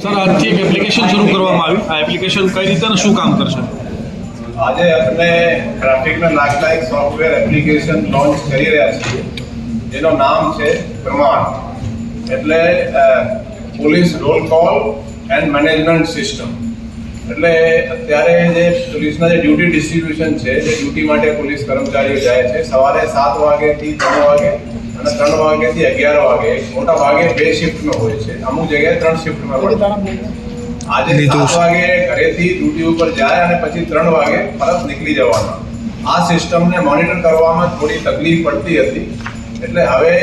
Sir, આજથી એક application શરૂ કરવામાં આવી. આ એપ્લિકેશન કઈ રીતે અને શું કામ કરશે? આજે આપણે ટ્રાફિકના લાગતા એક સોફ્ટવેર એપ્લિકેશન લોન્ચ કરી રહ્યા છીએ, જેનું નામ છે પ્રમાણ. એટલે police roll call and management system. એટલે અત્યારે જે પોલીસના જે ડ્યુટી ડિસ્ટ્રીબ્યુશન છે, જે ડ્યુટી માટે પોલીસ કર્મચારીઓ જાય છે સવારે 7 વાગ્યાથી 3 વાગે અને 3 વાગ્યાથી 11 વાગે. મોટા ભાગે 2 શિફ્ટમાં હોય છે, અમુક જગ્યાએ 3 શિફ્ટમાં હોય છે. આજે 7 વાગે ઘરેથી ડ્યુટી ઉપર જાય અને પછી 3 વાગે પરત નીકળી જવાના. આ સિસ્ટમને મોનિટર કરવામાં થોડી તકલીફ પડતી હતી. એટલે હવે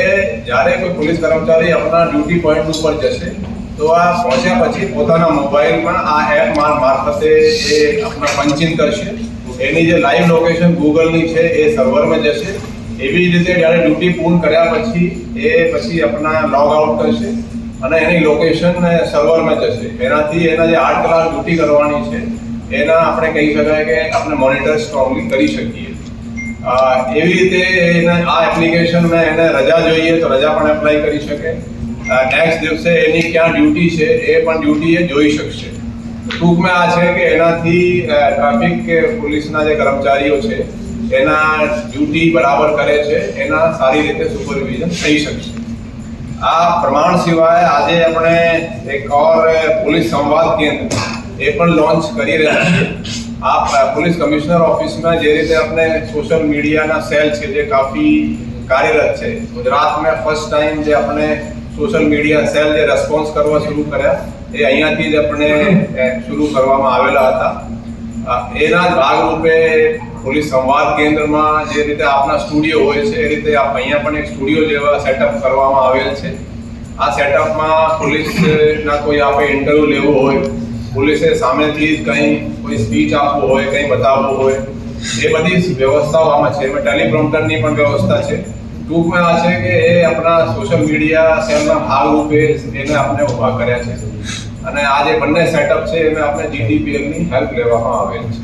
જ્યારે કોઈ પોલીસ કર્મચારી આપણા ડ્યુટી પોઈન્ટ ઉપર જશે તો આ પહોંચ્યા પછી પોતાના મોબાઈલમાં આ એપ મારફતે એ આપણા પંચિંગ કરશે. એની જે લાઈવ લોકેશન ગૂગલની છે એ સર્વરમાં જશે. એવી રીતે જ્યારે ડ્યુટી પૂર્ણ કર્યા પછી આપણા લોગ આઉટ કરશે અને એની લોકેશન સર્વરમાં જશે. એનાથી એના જે 8 કલાક ડ્યુટી કરવાની છે એના આપણે કહી શકાય કે આપણે મોનિટર સ્ટ્રોંગલી કરી શકીએ. એવી રીતે આ એપ્લિકેશનમાં એને રજા જોઈએ તો રજા પણ એપ્લાય કરી શકે. નેક્સ્ટ દિવસે એની ક્યાં ડ્યુટી છે એ પણ ડ્યુટી એ જોઈ શકશે. ટૂંકમાં આ છે કે એનાથી ટ્રાફિક પોલીસના જે કર્મચારીઓ છે એના ડ્યુટી બરાબર કરે છે, એના સારી રીતે સુપરવિઝન થઈ શકશે. આ પ્રમાણ સિવાય આજે આપણે એક ઓર પોલીસ સંવાદ કેન્દ્ર એ પણ લોન્ચ કરી રહ્યા છીએ. આ પોલીસ કમિશનર ઓફિસમાં જે રીતે આપણે સોશિયલ મીડિયાના સેલ છે જે કાફી કાર્યરત છે. ગુજરાતમાં ફર્સ્ટ ટાઈમ જે આપણે સોશિયલ મીડિયા સેલ જે રેસ્પોન્સ કરવા શરૂ કર્યા એ અહીંયાથી જ આપણે શરૂ કરવામાં આવેલા હતા. એના જ ભાગરૂપે પોલીસ સંવાદ કેન્દ્રમાં જે રીતે આપણા સ્ટુડિયો હોય છે એ રીતે અહીંયા પણ એક સ્ટુડિયો જેવા સેટઅપ કરવામાં આવેલ છે. આ સેટઅપમાં પોલીસના કોઈ આપણે ઇન્ટરવ્યુ લેવો હોય, પોલીસે સામેથી કોઈ સ્પીચ આપવું હોય, કંઈ બતાવવું હોય, એ બધી વ્યવસ્થાઓ આમાં છે. એમાં ટેલિપ્રોમ્પ્ટરની પણ વ્યવસ્થા છે. ટૂંકમાં આ છે કે એ આપણા સોશિયલ મીડિયા સેલના ભાગરૂપે એને આપણે ઊભા કર્યા છે. અને આ જે બંને સેટઅપ છે એમાં આપણે GTPL ની હેલ્પ લેવામાં આવેલ છે.